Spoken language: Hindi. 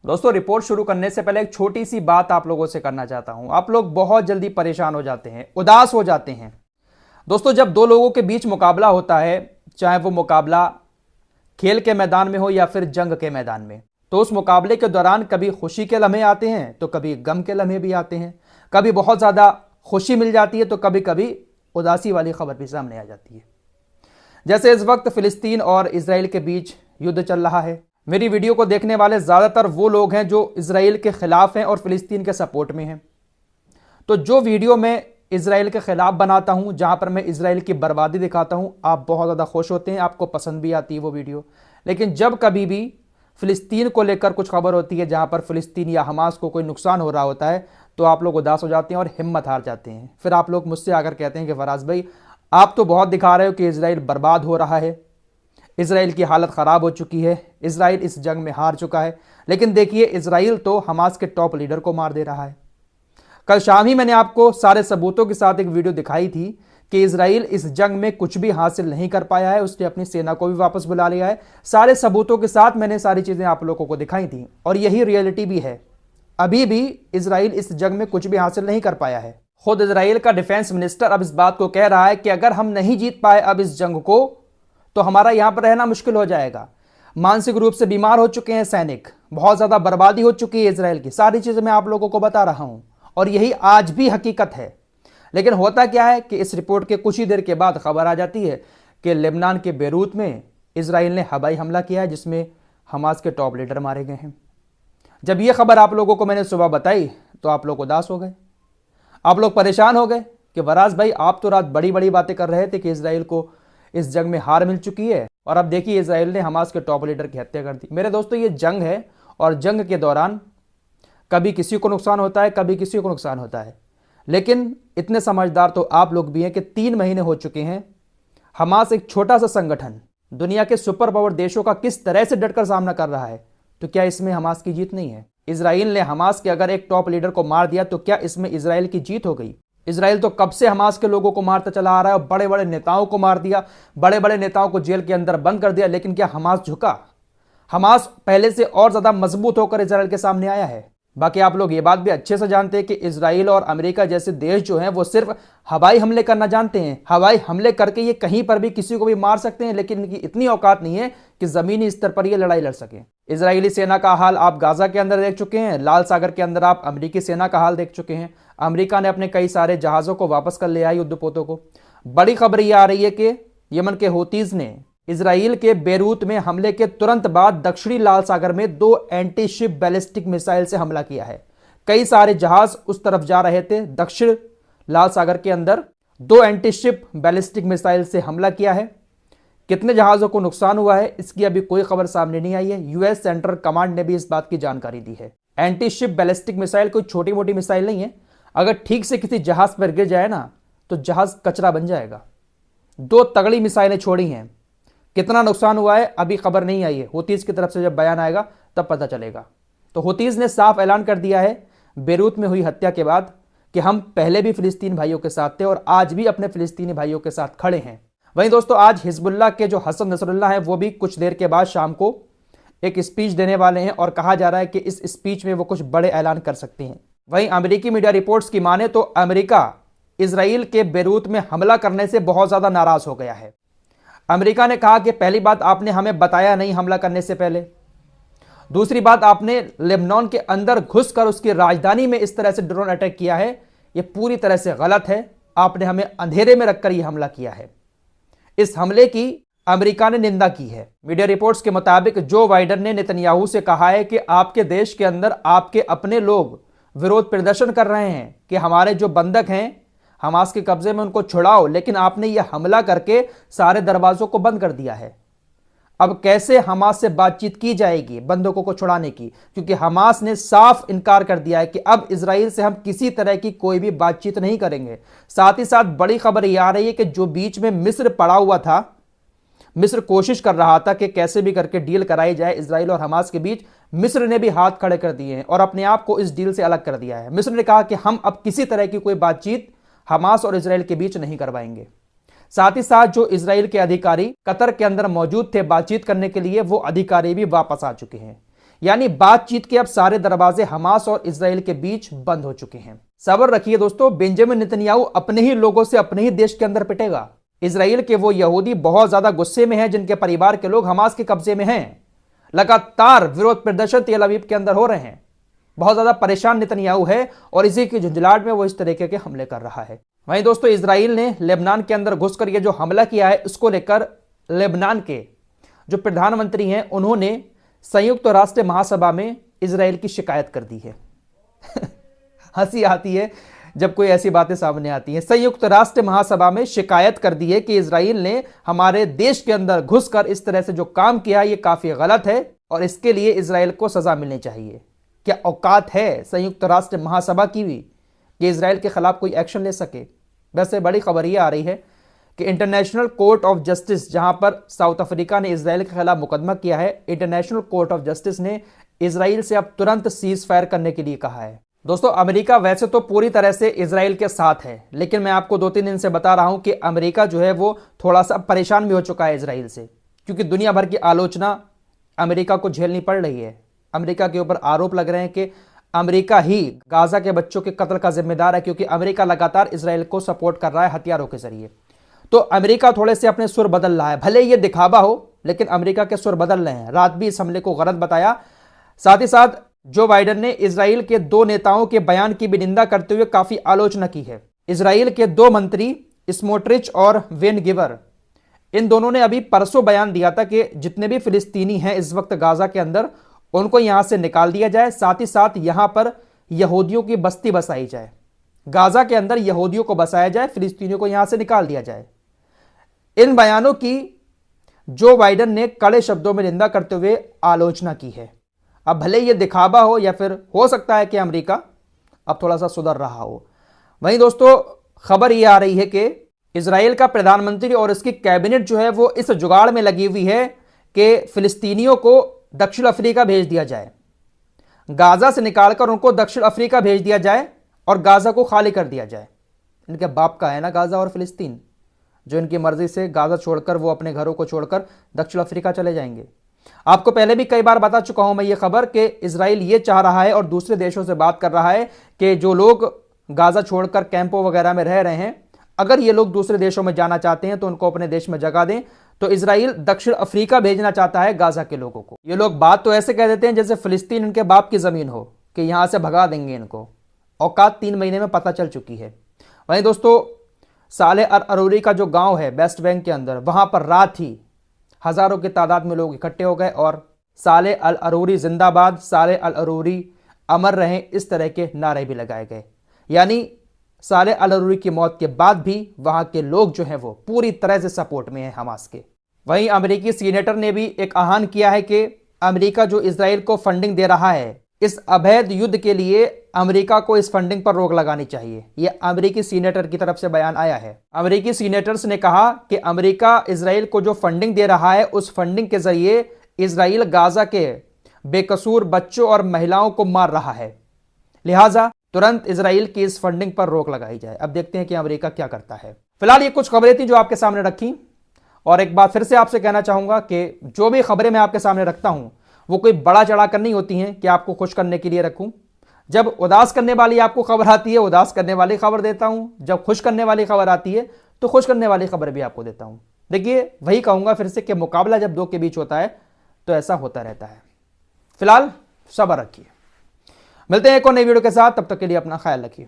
दोस्तों, रिपोर्ट शुरू करने से पहले एक छोटी सी बात आप लोगों से करना चाहता हूं। आप लोग बहुत जल्दी परेशान हो जाते हैं, उदास हो जाते हैं। दोस्तों, जब दो लोगों के बीच मुकाबला होता है, चाहे वो मुकाबला खेल के मैदान में हो या फिर जंग के मैदान में, तो उस मुकाबले के दौरान कभी खुशी के लम्हे आते हैं तो कभी गम के लम्हे भी आते हैं। कभी बहुत ज़्यादा खुशी मिल जाती है तो कभी कभी उदासी वाली खबर भी सामने आ जाती है। जैसे इस वक्त फिलिस्तीन और इजराइल के बीच युद्ध चल रहा है। मेरी वीडियो को देखने वाले ज़्यादातर वो लोग हैं जो इजराइल के खिलाफ हैं और फिलिस्तीन के सपोर्ट में हैं। तो जो वीडियो मैं इजराइल के खिलाफ बनाता हूं, जहां पर मैं इजराइल की बर्बादी दिखाता हूं, आप बहुत ज़्यादा खुश होते हैं, आपको पसंद भी आती है वो वीडियो। लेकिन जब कभी भी फिलिस्तीन को लेकर कुछ खबर होती है जहां पर फिलिस्तीन या हमास को कोई नुकसान हो रहा होता है, तो आप लोग उदास हो जाते हैं और हिम्मत हार जाते हैं। फिर आप लोग मुझसे आकर कहते हैं कि फराज भाई, आप तो बहुत दिखा रहे हो कि इजराइल बर्बाद हो रहा है, इजराइल की हालत ख़राब हो चुकी है, इजराइल इस जंग में हार चुका है। लेकिन देखिए, इजराइल तो हमास के टॉप लीडर को मार दे रहा है। कल शाम ही मैंने आपको सारे सबूतों के साथ एक वीडियो दिखाई थी कि इजराइल इस जंग में कुछ भी हासिल नहीं कर पाया है, उसने अपनी सेना को भी वापस बुला लिया है। सारे सबूतों के साथ मैंने सारी चीज़ें आप लोगों को दिखाई थी और यही रियलिटी भी है। अभी भी इजराइल इस जंग में कुछ भी हासिल नहीं कर पाया है। खुद इजराइल का डिफेंस मिनिस्टर अब इस बात को कह रहा है कि अगर हम नहीं जीत पाए अब इस जंग को, तो हमारा यहां पर रहना मुश्किल हो जाएगा। मानसिक रूप से बीमार हो चुके हैं सैनिक, बहुत ज़्यादा बर्बादी हो चुकी है इजराइल की। सारी चीज़ें मैं आप लोगों को बता रहा हूं और यही आज भी हकीकत है। लेकिन होता क्या है कि इस रिपोर्ट के कुछ ही देर के बाद खबर आ जाती है कि लेबनान के बेरूत में इजराइल ने हवाई हमला किया है, जिसमें हमास के टॉप लीडर मारे गए हैं। जब यह खबर आप लोगों को मैंने सुबह बताई तो आप लोग उदास हो गए, आप लोग परेशान हो गए कि फराज भाई, आप तो रात बड़ी बड़ी बातें कर रहे थे कि इजराइल को इस जंग में हार मिल चुकी है और अब देखिए इजराइल ने हमास के टॉप लीडर की हत्या कर दी। मेरे दोस्तों, ये जंग है और जंग के दौरान कभी किसी को नुकसान होता है, कभी किसी को नुकसान होता है। लेकिन इतने समझदार तो आप लोग भी हैं कि 3 महीने हो चुके हैं, हमास एक छोटा सा संगठन दुनिया के सुपर पावर देशों का किस तरह से डटकर सामना कर रहा है, तो क्या इसमें हमास की जीत नहीं है? इजराइल ने हमास के अगर एक टॉप लीडर को मार दिया तो क्या इसमें इजराइल की जीत हो गई? इजराइल तो कब से हमास के लोगों को मारता चला आ रहा है और बड़े बड़े नेताओं को मार दिया, बड़े बड़े नेताओं को जेल के अंदर बंद कर दिया। लेकिन क्या हमास झुका? हमास पहले से और ज्यादा मजबूत होकर इजराइल के सामने आया है। बाकी आप लोग ये बात भी अच्छे से जानते हैं कि इजराइल और अमेरिका जैसे देश जो हैं वो सिर्फ हवाई हमले करना जानते हैं। हवाई हमले करके ये कहीं पर भी किसी को भी मार सकते हैं, लेकिन इनकी इतनी औकात नहीं है कि ज़मीनी स्तर पर ये लड़ाई लड़ सकें। इजरायली सेना का हाल आप गाजा के अंदर देख चुके हैं, लाल सागर के अंदर आप अमेरिकी सेना का हाल देख चुके हैं। अमेरिका ने अपने कई सारे जहाज़ों को वापस कर लिया है, युद्धपोतों को। बड़ी खबर ये आ रही है कि यमन के हूतीज़ ने इजराइल के बेरूत में हमले के तुरंत बाद दक्षिणी लाल सागर में 2 एंटी शिप बैलिस्टिक मिसाइल से हमला किया है। कई सारे जहाज उस तरफ जा रहे थे, दक्षिण लाल सागर के अंदर 2 एंटी शिप बैलिस्टिक मिसाइल से हमला किया है। कितने जहाज़ों को नुकसान हुआ है इसकी अभी कोई खबर सामने नहीं आई है। यूएस सेंट्रल कमांड ने भी इस बात की जानकारी दी है। एंटी शिप बैलिस्टिक मिसाइल कोई छोटी मोटी मिसाइल नहीं है, अगर ठीक से किसी जहाज पर गिर जाए ना तो जहाज कचरा बन जाएगा। 2 तगड़ी मिसाइलें छोड़ी हैं। कितना नुकसान हुआ है अभी खबर नहीं आई है, हूतीज़ की तरफ से जब बयान आएगा तब पता चलेगा। तो हूतीज़ ने साफ ऐलान कर दिया है बेरूत में हुई हत्या के बाद कि हम पहले भी फिलिस्तीन भाइयों के साथ थे और आज भी अपने फिलिस्तीनी भाइयों के साथ खड़े हैं। वहीं दोस्तों, आज हिजबुल्लाह के जो हसन नसरुल्लाह हैं वो भी कुछ देर के बाद शाम को एक स्पीच देने वाले हैं और कहा जा रहा है कि इस स्पीच में वो कुछ बड़े ऐलान कर सकते हैं। वहीं अमेरिकी मीडिया रिपोर्ट्स की माने तो अमेरिका इजराइल के बेरूत में हमला करने से बहुत ज़्यादा नाराज हो गया है। अमेरिका ने कहा कि पहली बात, आपने हमें बताया नहीं हमला करने से पहले। दूसरी बात, आपने लेबनान के अंदर घुसकर उसकी राजधानी में इस तरह से ड्रोन अटैक किया है, यह पूरी तरह से गलत है। आपने हमें अंधेरे में रखकर यह हमला किया है। इस हमले की अमेरिका ने निंदा की है। मीडिया रिपोर्ट्स के मुताबिक जो बाइडन ने नेतन्याहू से कहा है कि आपके देश के अंदर आपके अपने लोग विरोध प्रदर्शन कर रहे हैं कि हमारे जो बंधक हैं हमास के कब्जे में उनको छुड़ाओ, लेकिन आपने यह हमला करके सारे दरवाजों को बंद कर दिया है। अब कैसे हमास से बातचीत की जाएगी बंधकों को छुड़ाने की, क्योंकि हमास ने साफ इनकार कर दिया है कि अब इजराइल से हम किसी तरह की कोई भी बातचीत नहीं करेंगे। साथ ही साथ बड़ी खबर यह आ रही है कि जो बीच में मिस्र पड़ा हुआ था, मिस्र कोशिश कर रहा था कि कैसे भी करके डील कराई जाए इजराइल और हमास के बीच, मिस्र ने भी हाथ खड़े कर दिए हैं और अपने आप को इस डील से अलग कर दिया है। मिस्र ने कहा कि हम अब किसी तरह की कोई बातचीत हमास और इजराइल के बीच नहीं करवाएंगे। साथ ही साथ जो इजराइल के अधिकारी कतर के अंदर मौजूद थे बातचीत करने के लिए, वो अधिकारी भी वापस आ चुके हैं। यानी बातचीत के अब सारे दरवाजे हमास और इजराइल के बीच बंद हो चुके हैं। सब्र रखिए दोस्तों, बेंजामिन नेतन्याहू अपने ही लोगों से अपने ही देश के अंदर पिटेगा। इजराइल के वो यहूदी बहुत ज्यादा गुस्से में हैं जिनके परिवार के लोग हमास के कब्जे में हैं। लगातार विरोध प्रदर्शन तेल अवीव के अंदर हो रहे हैं। बहुत ज्यादा परेशान नेतन्याहू है और इसी की झुंझलाहट में वो इस तरीके के हमले कर रहा है। वहीं दोस्तों, इजराइल ने लेबनान के अंदर घुसकर ये जो हमला किया है, इसको लेकर लेबनान के जो प्रधानमंत्री हैं उन्होंने संयुक्त राष्ट्र महासभा में इजराइल की शिकायत कर दी है। हंसी आती है जब कोई ऐसी बातें सामने आती हैं। संयुक्त राष्ट्र महासभा में शिकायत कर दी है कि इजराइल ने हमारे देश के अंदर घुसकर इस तरह से जो काम किया ये काफी गलत है और इसके लिए इजराइल को सजा मिलनी चाहिए। क्या औकात है संयुक्त राष्ट्र महासभा की भी कि इजराइल के खिलाफ कोई एक्शन ले सके? वैसे बड़ी खबर यह आ रही है कि इंटरनेशनल कोर्ट ऑफ जस्टिस, जहां पर साउथ अफ्रीका ने इजराइल के खिलाफ मुकदमा किया है, इंटरनेशनल कोर्ट ऑफ जस्टिस ने इजराइल से अब तुरंत सीज फायर करने के लिए कहा है। दोस्तों, अमेरिका वैसे तो पूरी तरह से इजराइल के साथ है, लेकिन मैं आपको 2-3 दिन से बता रहा हूं कि अमेरिका जो है वो थोड़ा सा परेशान भी हो चुका है इजराइल से, क्योंकि दुनिया भर की आलोचना अमेरिका को झेलनी पड़ रही है। अमेरिका के ऊपर आरोप लग रहे हैं कि अमेरिका ही गाजा के बच्चों के कत्ल का जिम्मेदार है, क्योंकि अमेरिका लगातार इजराइल को सपोर्ट कर रहा है हथियारों के जरिए। तो अमेरिका थोड़े से अपने सुर बदल रहा है, भले ये दिखावा हो, लेकिन अमेरिका के सुर बदल रहे हैं। रात भी इस हमले को गलत बताया। साथ ही साथ जो बाइडेन ने इजराइल के 2 नेताओं के बयान की भी निंदा करते हुए काफी आलोचना की है। इजराइल के 2 मंत्री स्मोट्रिच और वेन गिवर, इन दोनों ने अभी परसों बयान दिया था कि जितने भी फिलिस्तीनी हैं इस वक्त गाजा के अंदर, उनको यहां से निकाल दिया जाए, साथ ही साथ यहां पर यहूदियों की बस्ती बसाई जाए। गाजा के अंदर यहूदियों को बसाया जाए, फिलिस्तीनियों को यहां से निकाल दिया जाए। इन बयानों की जो बाइडेन ने कड़े शब्दों में निंदा करते हुए आलोचना की है। अब भले ये दिखावा हो या फिर हो सकता है कि अमेरिका अब थोड़ा सा सुधर रहा हो। वहीं दोस्तों, खबर ये आ रही है कि इजराइल का प्रधानमंत्री और इसकी कैबिनेट जो है वो इस जुगाड़ में लगी हुई है कि फिलिस्तीनियों को दक्षिण अफ्रीका भेज दिया जाए, गाजा से निकालकर उनको दक्षिण अफ्रीका भेज दिया जाए और गाजा को खाली कर दिया जाए। इनके बाप का है ना गाजा और फिलिस्तीन, जो इनकी मर्जी से गाजा छोड़कर वो अपने घरों को छोड़कर दक्षिण अफ्रीका चले जाएंगे। आपको पहले भी कई बार बता चुका हूं मैं ये खबर कि इजराइल ये चाह रहा है और दूसरे देशों से बात कर रहा है कि जो लोग गाजा छोड़कर कैंपों वगैरह में रह रहे हैं, अगर ये लोग दूसरे देशों में जाना चाहते हैं तो उनको अपने देश में जगह दें। तो इजराइल दक्षिण अफ्रीका भेजना चाहता है गाजा के लोगों को। ये लोग बात तो ऐसे कह देते हैं जैसे फिलिस्तीन इनके बाप की जमीन हो कि यहां से भगा देंगे इनको। औकात 3 महीने में पता चल चुकी है। वहीं दोस्तों, साले अल अरूरी का जो गांव है वेस्ट बैंक के अंदर, वहां पर रात ही हजारों की तादाद में लोग इकट्ठे हो गए और साले अल अरूरी जिंदाबाद, साले अल अरूरी अमर रहें, इस तरह के नारे भी लगाए गए। यानी साले अल अरूरी की मौत के बाद भी वहां के लोग जो हैं वो पूरी तरह से सपोर्ट में हैं हमास के। वहीं अमेरिकी सीनेटर ने भी एक आह्वान किया है कि अमेरिका जो इजराइल को फंडिंग दे रहा है, इस अवैध युद्ध के लिए अमेरिका को इस फंडिंग पर रोक लगानी चाहिए। यह अमेरिकी सीनेटर की तरफ से बयान आया है। अमेरिकी सीनेटर्स ने कहा कि अमेरिका इजराइल को जो फंडिंग दे रहा है, उस फंडिंग के जरिए इजराइल गाजा के बेकसूर बच्चों और महिलाओं को मार रहा है, लिहाजा तुरंत इजराइल की इस फंडिंग पर रोक लगाई जाए। अब देखते हैं कि अमेरिका क्या करता है। फिलहाल ये कुछ खबरें थी जो आपके सामने रखी, और एक बात फिर से आपसे कहना चाहूंगा कि जो भी खबरें मैं आपके सामने रखता हूं वो कोई बड़ा चढ़ाकर नहीं होती हैं कि आपको खुश करने के लिए रखूं। जब उदास करने वाली आपको खबर आती है, उदास करने वाली खबर देता हूं। जब खुश करने वाली खबर आती है तो खुश करने वाली खबर भी आपको देता हूं। देखिए, वही कहूंगा फिर से कि मुकाबला जब 2 के बीच होता है तो ऐसा होता रहता है। फिलहाल सब्र रखिए, मिलते हैं एक और नई वीडियो के साथ, तब तक के लिए अपना ख्याल रखिए।